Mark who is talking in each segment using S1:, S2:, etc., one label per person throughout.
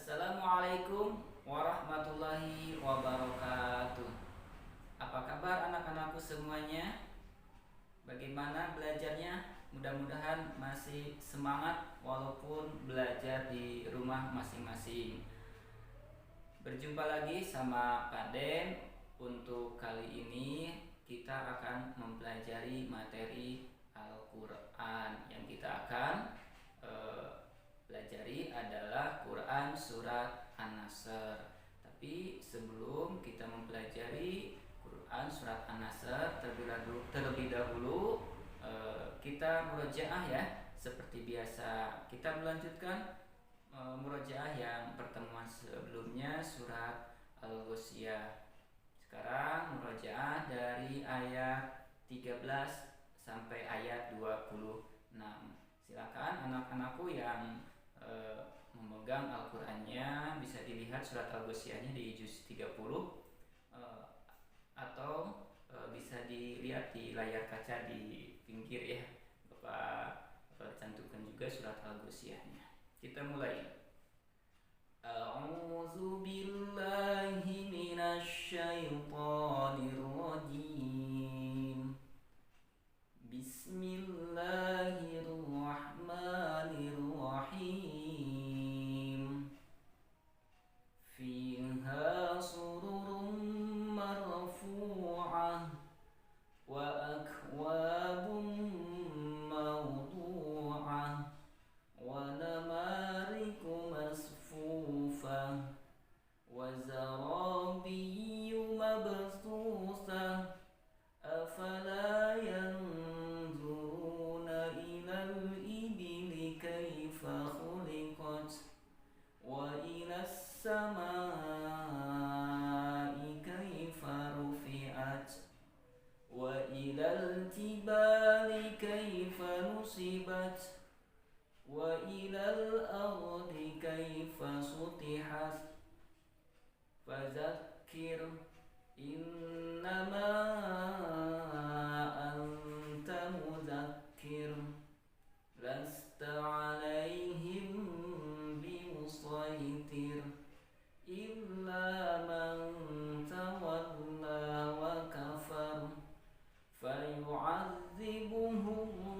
S1: Assalamualaikum warahmatullahi wabarakatuh. Apa kabar anak-anakku semuanya? Bagaimana belajarnya? Mudah-mudahan masih semangat walaupun belajar di rumah masing-masing. Berjumpa lagi sama Pak Den. Untuk kali ini kita akan mempelajari materi Al-Quran. Yang kita akan pelajari adalah Quran Surat An-Nasr. Tapi sebelum kita mempelajari Quran Surat An-Nasr, terlebih dahulu kita murojaah ya. Seperti biasa kita melanjutkan murojaah yang pertemuan sebelumnya surat Al-Ghasyiyah. Sekarang murojaah dari ayat 13 sampai ayat 26. Silakan anak-anakku yang memegang Al-Qur'annya bisa dilihat surat Al-Ghasyiyahnya di juz 30 atau bisa dilihat di layar kaca di pinggir ya. Bapak cantumkan juga surat Al-Ghasyiyahnya. Kita mulai. A'udzu billahi minasy syaithanir rajim. Bismillahirrahmanirrahim. Fiha sururun marfu'ah wa akwabun mawdu'ah wa namariku masfufah wa zarabiyyu mabthusah afala yanzuruna ilal ibili kaifa khuliqat wa ilas samai kaifa rufi'at wa ilal jibali kaifa nusibat wa ilal ardi kaifa sutihat fadzakir innama anta mudzakkir lasta alaihim bimusaitir illa man tawalla wa kafar fayu'adzibuhu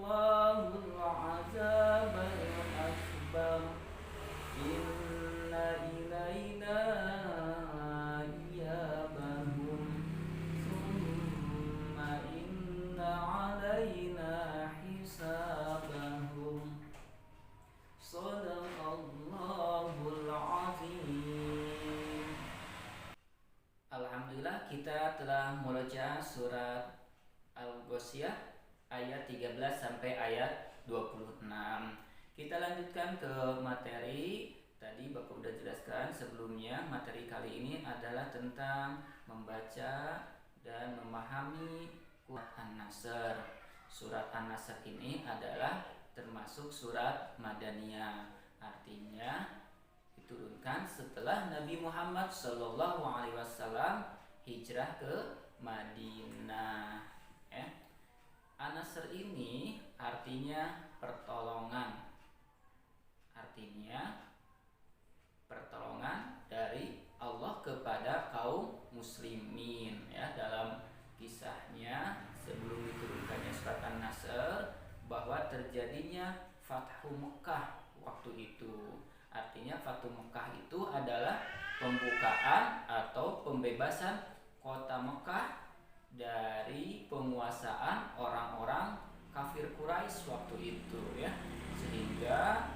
S1: Allahul 'adzabal akbar inna ilaina iyabahum thumma inna 'alaina hisabahum. Shadaqallahul 'azim. Alhamdulillah kita telah murojaah surat Al-Ghasyiyah ayat 13 sampai ayat 26. Kita lanjutkan ke materi. Tadi Bapak udah jelaskan sebelumnya, materi kali ini adalah tentang membaca dan memahami Quran An-Nasr. Surat An-Nasr ini adalah termasuk surat Madaniyah. Artinya diturunkan setelah Nabi Muhammad SAW hijrah ke Madinah. An-Nasr ini artinya pertolongan. Artinya pertolongan dari Allah kepada kaum muslimin ya. Dalam kisahnya sebelum diturunkannya surat An-Nasr bahwa terjadinya Fathu Mekah waktu itu. Artinya Fathu Mekah itu adalah pembukaan atau pembebasan kota Mekah dari penguasaan orang-orang kafir Quraisy waktu itu ya. Sehingga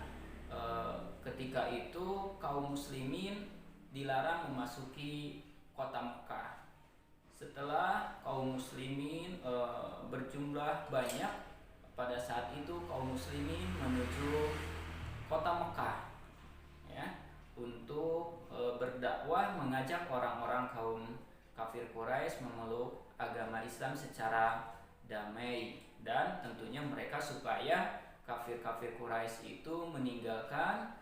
S1: ketika itu kaum muslimin dilarang memasuki kota Mekah. Setelah kaum muslimin berjumlah banyak, pada saat itu kaum muslimin menuju kota Mekah ya, untuk berdakwah, mengajak orang-orang kaum kafir Quraisy memeluk agama Islam secara damai, dan tentunya mereka supaya kafir-kafir Quraisy itu meninggalkan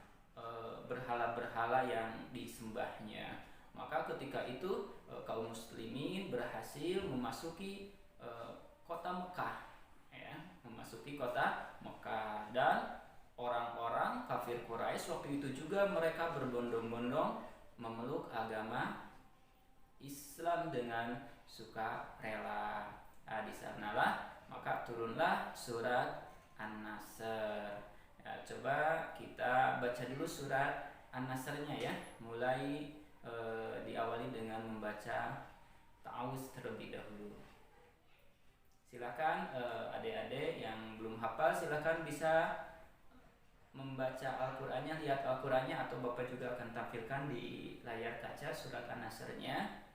S1: berhala-berhala yang disembahnya. Maka ketika itu kaum muslimin berhasil memasuki kota Mekah ya, memasuki kota Mekah, dan orang-orang kafir kafir Quraisy waktu itu juga mereka berbondong-bondong memeluk agama Islam dengan suka rela. Nah, di sanalah maka turunlah surat An-Nasr. Ya, coba kita baca dulu surat An-Nasr-nya ya. Mulai diawali dengan membaca ta'awuz terlebih dahulu. Silakan adik-adik yang belum hafal silakan bisa membaca Al-Qur'annya, lihat Al-Qur'annya, atau Bapak juga akan tampilkan di layar kaca surat An-Nasr-nya.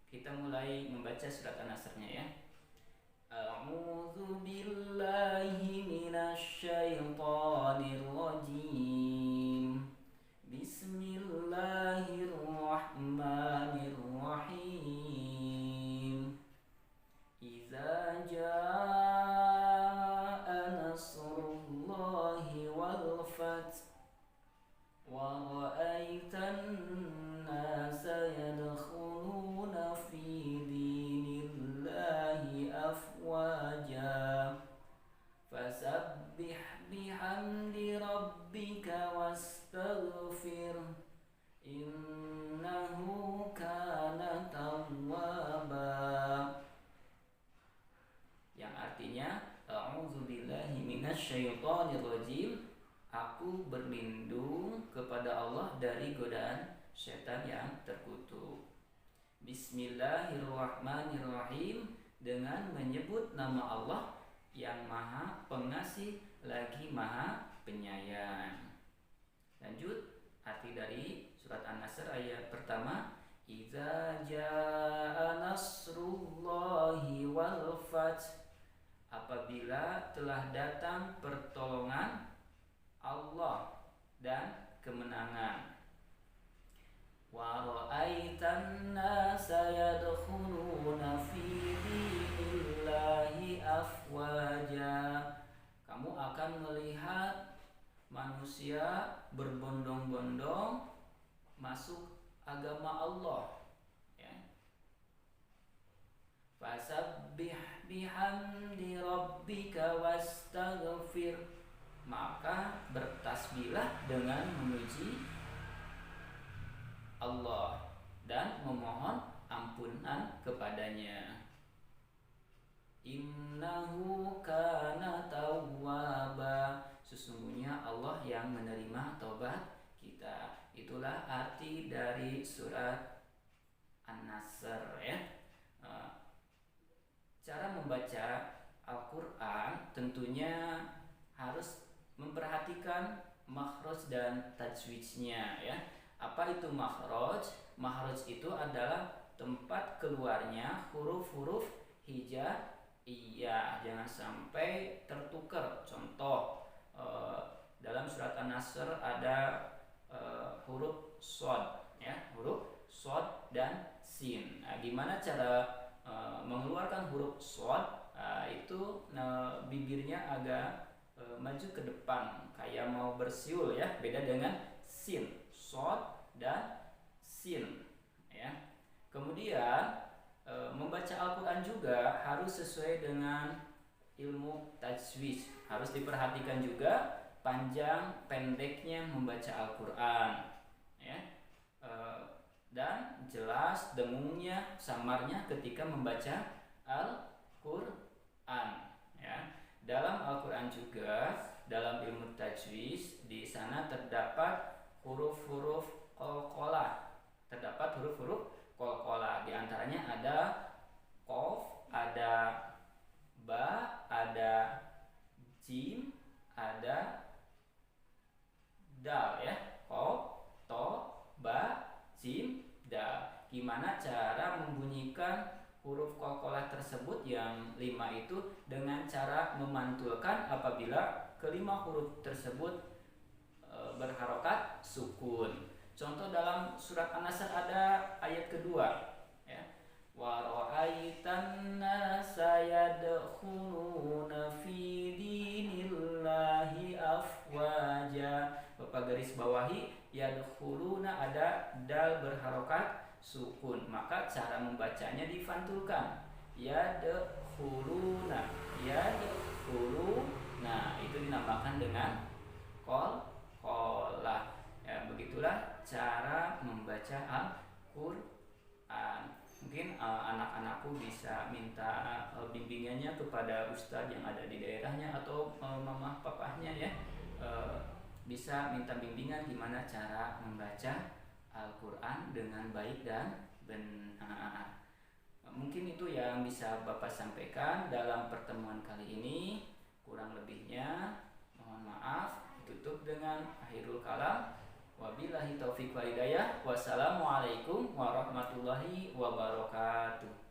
S1: Kita mulai membaca surat An-Nasr-nya ya. A'udzu billahi minasy syaithanir rajim. Bismillahirrahmanirrahim. Idza jaa nasrullahi wal fath wa ra'aitan nasa yadkhuluna fi dinillahi afwaja fasabbih bihamdi rabbika wastaghfir innahu kana tawwaba. Yang artinya a'udzubillahi minasyaitonir rajim, aku berlindung kepada Allah dari godaan setan yang terkutuk. Bismillahirrahmanirrahim, dengan menyebut nama Allah yang Maha Pengasih lagi Maha Penyayang. Lanjut arti dari surat An-Nasr ayat pertama. Idza jaa nasrullahi wal fath, apabila telah datang pertolongan Allah dan kemenangan. Wa ra'aitan nasa yadkhuluna fi dinillahi afwaja, kamu akan melihat manusia berbondong-bondong masuk agama Allah ya. Fasabbih bihamdi rabbika wastaghfir, maka bertasbihlah dengan memuji Allah dan memohon ampunan kepadanya. Innahu kana tawwaba, sesungguhnya Allah yang menerima taubat kita. Itulah arti dari surat An-Nasr ya. Cara membaca Al-Quran tentunya harus memperhatikan makhraj dan tajwidnya ya. Apa itu makhraj? Makhraj itu adalah tempat keluarnya huruf-huruf hijaiyah, jangan sampai tertukar. Contoh dalam surat An-Nasr ada huruf shad ya, huruf shad dan sin. Nah, gimana cara mengeluarkan huruf shad? Itu bibirnya agak maju ke depan kayak mau bersiul ya, beda dengan sin, shad dan sin ya. Kemudian membaca Al-Quran juga harus sesuai dengan ilmu tajwid, harus diperhatikan juga panjang pendeknya membaca Al-Quran ya. Dan jelas dengungnya, samarnya ketika membaca Al-Quran ya. Dalam Al-Quran juga dalam ilmu tajwid di sana terdapat huruf-huruf qalqalah, terdapat huruf-huruf qalqalah. Di antaranya ada qaf, ada ba, ada jim, ada dal ya. Qaf, to, ba, jim, dal. Gimana cara membunyikan huruf qalqalah tersebut yang 5 itu dengan cara memantulkan apabila kelima huruf tersebut berharokat sukun. Contoh dalam surat An-Nasr ada ayat kedua ya. Wa ra'aitan nasa yadkhuluna fi dinillahi afwaja. Bapak garis bawahi yadkhuluna, ada dal berharokat sukun, maka cara membacanya difantulkan. Yadkhuluna, yadkhuluna, itu dinamakan dengan aku bisa minta bimbingannya kepada ustadz yang ada di daerahnya atau mama papahnya ya, bisa minta bimbingan gimana cara membaca Al-Quran dengan baik dan benar. Mungkin itu yang bisa Bapak sampaikan dalam pertemuan kali ini. Kurang lebihnya mohon maaf. Tutup dengan akhirul kalam. Wabillahi taufiq wal hidayah. Wassalamualaikum warahmatullahi wabarakatuh.